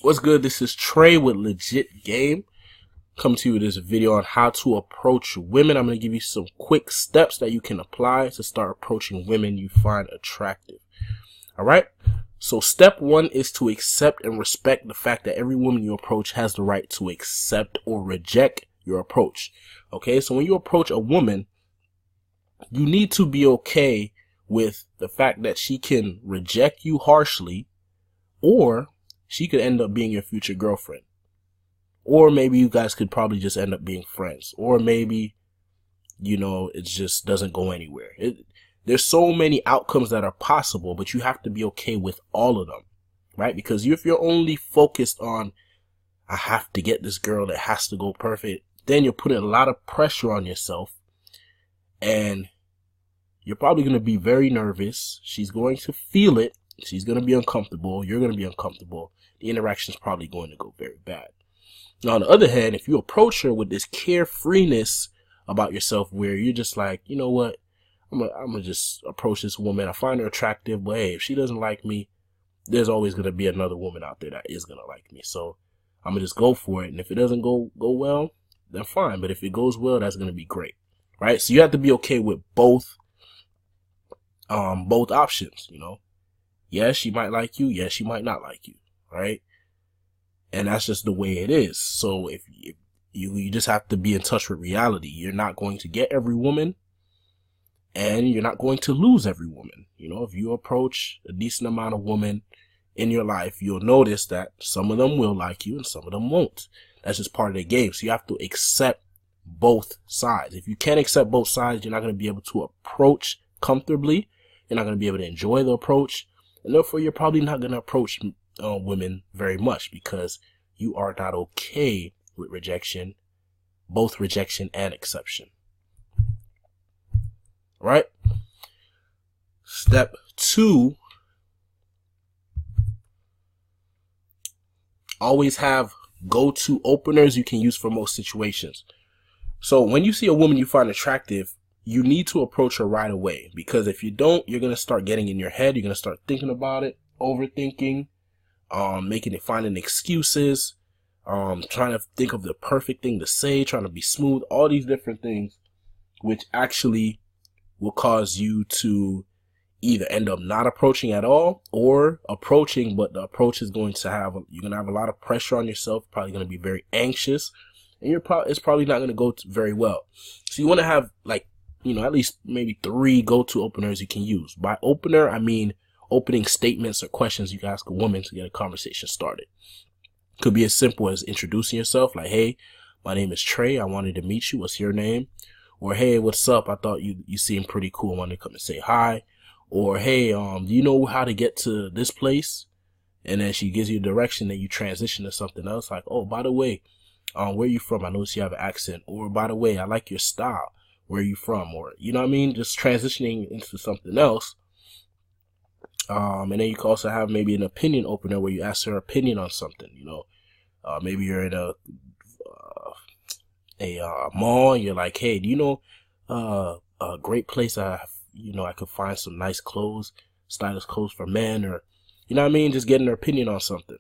What's good? This is Trey with Legit Game. Come to you with this video on how to approach women. I'm going to give you some quick steps that you can apply to start approaching women you find attractive. All right. So step one is to accept and respect the fact that every woman you approach has the right to accept or reject your approach. Okay. So when you approach a woman, you need to be okay with the fact that she can reject you harshly, or she could end up being your future girlfriend. Or maybe you guys could probably just end up being friends. Or maybe, it just doesn't go anywhere. There's so many outcomes that are possible, but you have to be okay with all of them, right? Because if you're only focused on, I have to get this girl that has to go perfect, then you're putting a lot of pressure on yourself, and you're probably going to be very nervous. She's going to feel it. She's going to be uncomfortable. You're going to be uncomfortable. The interaction is probably going to go very bad. Now, on the other hand, if you approach her with this carefreeness about yourself, where you're just like, you know what, I'm gonna just approach this woman. I find her attractive, but hey, if she doesn't like me, there's always going to be another woman out there that is going to like me. So I'm going to just go for it. And if it doesn't go well, then fine. But if it goes well, that's going to be great. Right? So you have to be okay with both options, Yes, she might like you. Yes, she might not like you. Right? And that's just the way it is. So if you just have to be in touch with reality. You're not going to get every woman, and you're not going to lose every woman. If you approach a decent amount of women in your life, you'll notice that some of them will like you and some of them won't. That's just part of the game. So you have to accept both sides. If you can't accept both sides, you're not going to be able to approach comfortably. You're not going to be able to enjoy the approach. And therefore, you're probably not going to approach women very much, because you are not okay with rejection, both rejection and acceptance. All right. Step two, always have go-to openers you can use for most situations. So when you see a woman you find attractive, you need to approach her right away, because if you don't, you're going to start getting in your head. You're going to start thinking about it, overthinking, finding excuses, trying to think of the perfect thing to say, trying to be smooth, all these different things, which actually will cause you to either end up not approaching at all, or approaching, but the approach is going to you're going to have a lot of pressure on yourself, probably going to be very anxious, and it's probably not going to go very well. So you want to have at least maybe 3 go-to openers you can use. By opener, I mean opening statements or questions you can ask a woman to get a conversation started. Could be as simple as introducing yourself, like, hey, my name is Trey. I wanted to meet you. What's your name? Or, hey, what's up? I thought you seemed pretty cool. I wanted to come and say hi. Or, hey, do you know how to get to this place? And then she gives you a direction, then you transition to something else. Like, oh, by the way, where are you from? I notice you have an accent. Or, by the way, I like your style. Where are you from? Or, just transitioning into something else. And then you can also have maybe an opinion opener where you ask her opinion on something. Maybe you're in a mall, and you're like, hey, do you know a great place I could find some nice clothes, stylish clothes for men, or just getting her opinion on something.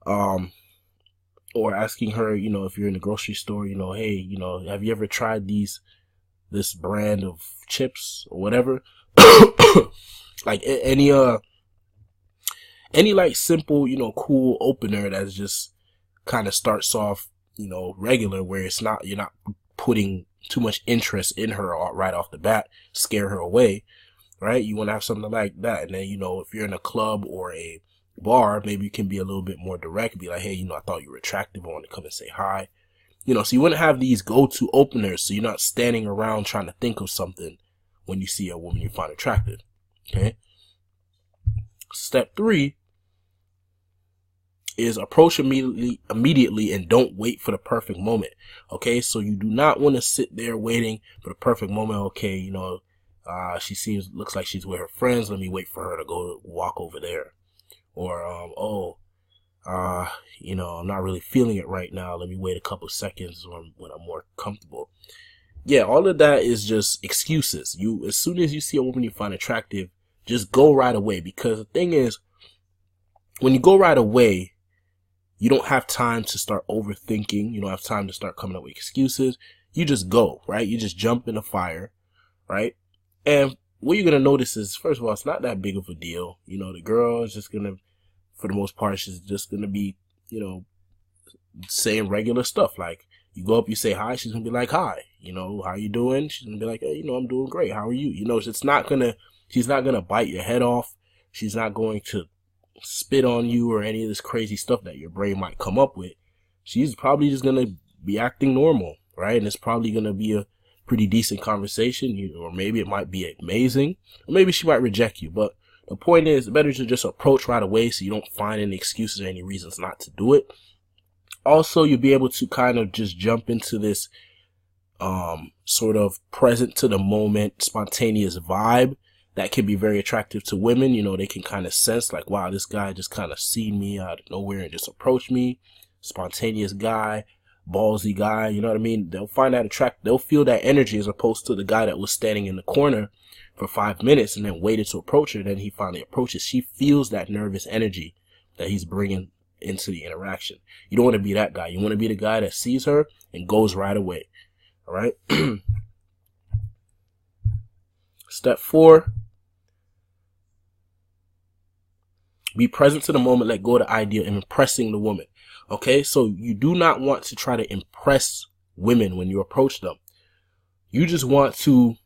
Or asking her, if you're in the grocery store, hey, have you ever tried this brand of chips or whatever? Like any simple, cool opener that's just kind of starts off, regular, where you're not putting too much interest in her right off the bat, scare her away, right? You want to have something like that. And then, if you're in a club or a bar, maybe you can be a little bit more direct, be like, hey, I thought you were attractive. I want to come and say hi. So you want to have these go-to openers, so you're not standing around trying to think of something when you see a woman you find attractive. Okay. Step 3 is approach immediately and don't wait for the perfect moment. Okay. So you do not want to sit there waiting for the perfect moment. Okay. She looks like she's with her friends. Let me wait for her to go walk over there. Or, I'm not really feeling it right now. Let me wait a couple seconds when I'm more comfortable. Yeah, all of that is just excuses. As soon as you see a woman you find attractive, just go right away. Because the thing is, when you go right away, You don't have time to start overthinking. You don't have time to start coming up with excuses. You just go, right? You just jump in the fire, right? And what you're going to notice is, first of all, it's not that big of a deal. You know, the girl is just going to, for the most part, she's just going to be, you know, saying regular stuff. Like, you go up, you say hi, she's going to be like, hi, you know, how you doing? She's going to be like, hey, you know, I'm doing great. How are you? You know, she's not going to bite your head off. She's not going to spit on you or any of this crazy stuff that your brain might come up with. She's probably just going to be acting normal, right? And it's probably going to be a pretty decent conversation, or maybe it might be amazing, or maybe she might reject you. But the point is, better to just approach right away so you don't find any excuses or any reasons not to do it. Also, you'll be able to kind of just jump into this sort of present to the moment, spontaneous vibe that can be very attractive to women. You know, they can kind of sense like, wow, this guy just kind of seen me out of nowhere and just approached me. Spontaneous guy, ballsy guy, you know what I mean? They'll find that attractive. They'll feel that energy, as opposed to the guy that was standing in the corner for 5 minutes and then waited to approach her. Then he finally approaches. She feels that nervous energy that he's bringing into the interaction. You don't want to be that guy. You want to be the guy that sees her and goes right away. All right. Step 4. Be present to the moment. Let go of the idea of impressing the woman. Okay, so you do not want to try to impress women when you approach them. You just want to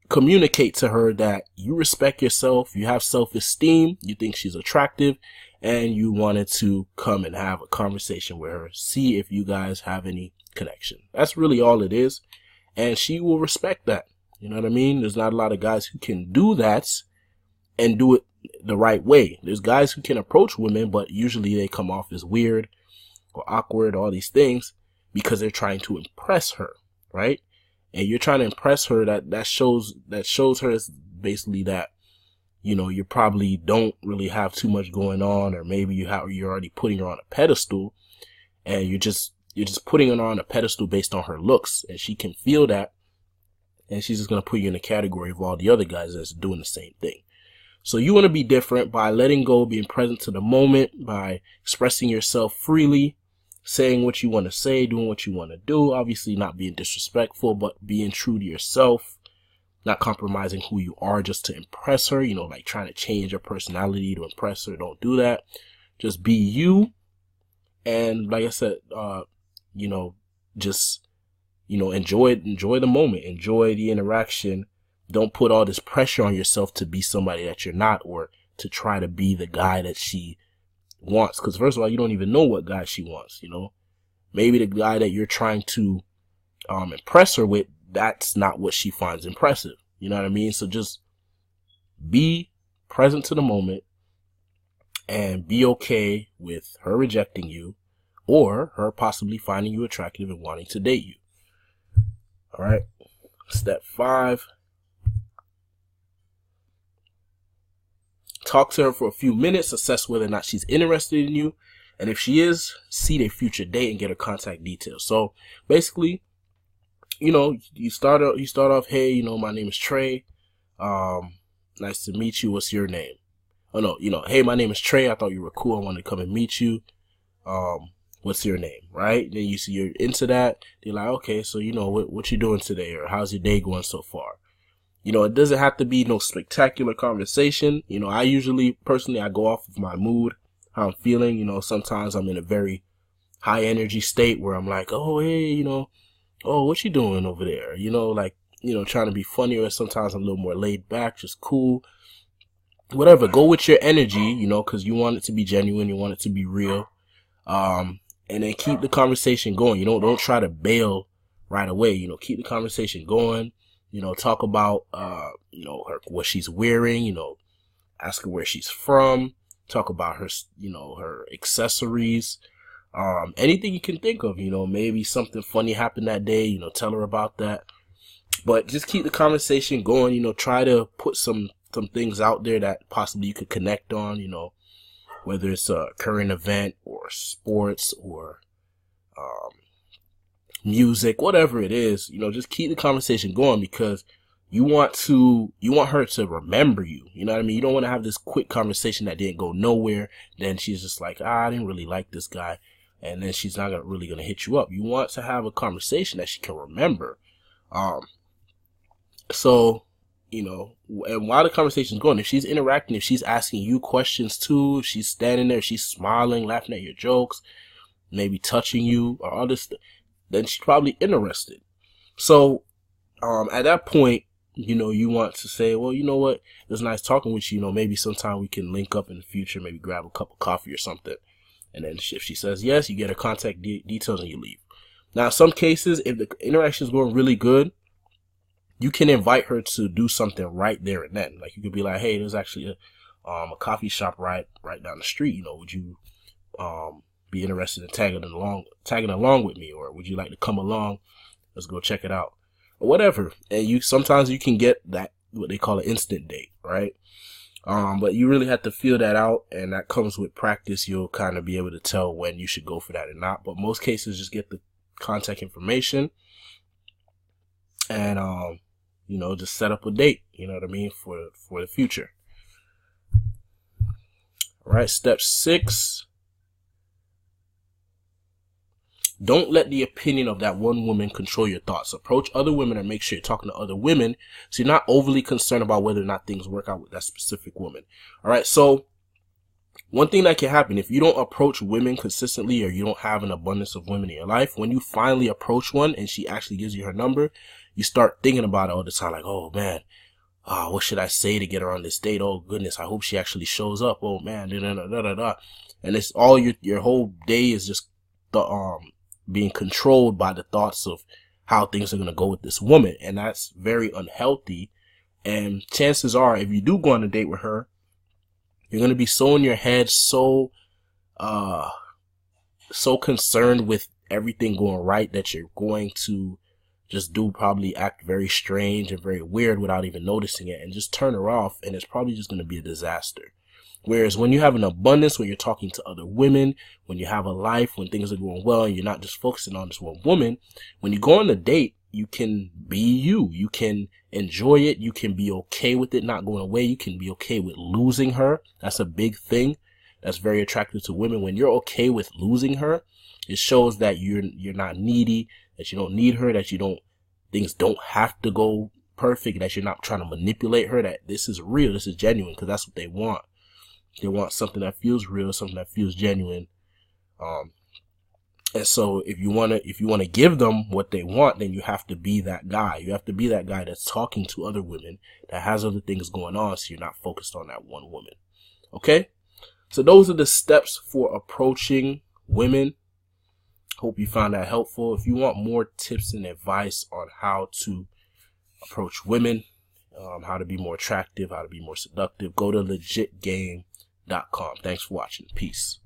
communicate to her that you respect yourself, you have self-esteem, you think she's attractive, and you wanted to come and have a conversation with her, see if you guys have any connection. That's really all it is, and she will respect that. You know what I mean? There's not a lot of guys who can do that and do it the right way. There's guys who can approach women, but usually they come off as weird or awkward, all these things, because they're trying to impress her, right? And you're trying to impress her, that shows her is basically that, you know, you probably don't really have too much going on, or maybe you're already putting her on a pedestal, and you're just putting her on a pedestal based on her looks, and she can feel that, and she's just going to put you in the category of all the other guys that's doing the same thing. So you want to be different by letting go, being present to the moment, by expressing yourself freely, saying what you want to say, doing what you want to do, obviously not being disrespectful, but being true to yourself, not compromising who you are just to impress her, you know, like trying to change your personality to impress her. Don't do that. Just be you. And like I said, you know, just, you know, enjoy the moment, enjoy the interaction. Don't put all this pressure on yourself to be somebody that you're not, or to try to be the guy that she wants. Because first of all, you don't even know what guy she wants, you know. Maybe the guy that you're trying to impress her with, that's not what she finds impressive. You know what I mean? So just be present to the moment and be okay with her rejecting you, or her possibly finding you attractive and wanting to date you. All right. Step 5. Talk to her for a few minutes, assess whether or not she's interested in you. And if she is, see their future date and get her contact details. So basically, you know, you start off, hey, you know, my name is Trey. Nice to meet you. What's your name? Oh no, you know, hey, my name is Trey. I thought you were cool. I wanted to come and meet you. What's your name? Right? Then you see you're into that. They're like, okay, so you know, what you doing today, or how's your day going so far? You know, it doesn't have to be no spectacular conversation. You know, I usually, personally, I go off of my mood, how I'm feeling. You know, sometimes I'm in a very high energy state where I'm like, oh, hey, you know, oh, what you doing over there? You know, like, you know, trying to be funny, or sometimes I'm a little more laid back, just cool. Whatever, go with your energy, you know, because you want it to be genuine, you want it to be real. And then keep the conversation going. You know, don't try to bail right away. You know, keep the conversation going. You know, talk about, you know, what she's wearing, you know, ask her where she's from, talk about her, you know, her accessories, anything you can think of, you know, maybe something funny happened that day, you know, tell her about that. But just keep the conversation going, you know, try to put some things out there that possibly you could connect on, you know, whether it's a current event or sports or, music, whatever it is, you know, just keep the conversation going, because you want her to remember you. You know what I mean? You don't want to have this quick conversation that didn't go nowhere. Then she's just like, I didn't really like this guy. And then she's not really going to hit you up. You want to have a conversation that she can remember. So, you know, and while the conversation's going, if she's interacting, if she's asking you questions too, if she's standing there, she's smiling, laughing at your jokes, maybe touching you or all this, then she's probably interested. So, at that point, you know, you want to say, well, you know what? It was nice talking with you. You know, maybe sometime we can link up in the future, maybe grab a cup of coffee or something. And then if she says yes, you get her contact details and you leave. Now, in some cases, if the interaction is going really good, you can invite her to do something right there and then. Like, you could be like, hey, there's actually a coffee shop right down the street. You know, would you be interested in tagging along with me, or would you like to come along? Let's go check it out, or whatever. And sometimes you can get that, what they call an instant date, right? But you really have to feel that out, and that comes with practice. You'll kind of be able to tell when you should go for that or not. But most cases, just get the contact information and, you know, just set up a date, you know what I mean, for the future. All right. Step 6. Don't let the opinion of that one woman control your thoughts. Approach other women and make sure you're talking to other women, so you're not overly concerned about whether or not things work out with that specific woman. All right. So one thing that can happen if you don't approach women consistently, or you don't have an abundance of women in your life, when you finally approach one and she actually gives you her number, you start thinking about it all the time. Like, oh man, what should I say to get her on this date? Oh goodness, I hope she actually shows up. Oh man, and it's all your whole day is just being controlled by the thoughts of how things are going to go with this woman. And that's very unhealthy. And chances are, if you do go on a date with her, you're going to be so in your head, so concerned with everything going right, that you're going to just probably act very strange and very weird without even noticing it, and just turn her off. And it's probably just going to be a disaster. Whereas when you have an abundance, when you're talking to other women, when you have a life, when things are going well, and you're not just focusing on this one woman, when you go on a date, you can be you. You can enjoy it. You can be okay with it not going away. You can be okay with losing her. That's a big thing. That's very attractive to women. When you're okay with losing her, it shows that you're not needy, that you don't need her, that things don't have to go perfect, that you're not trying to manipulate her, that this is real, this is genuine, because that's what they want. They want something that feels real, something that feels genuine. And so if you want to give them what they want, then you have to be that guy. You have to be that guy that's talking to other women, that has other things going on, so you're not focused on that one woman. Okay? So those are the steps for approaching women. Hope you found that helpful. If you want more tips and advice on how to approach women, how to be more attractive, how to be more seductive, go to legitgame.com. Thanks for watching. Peace.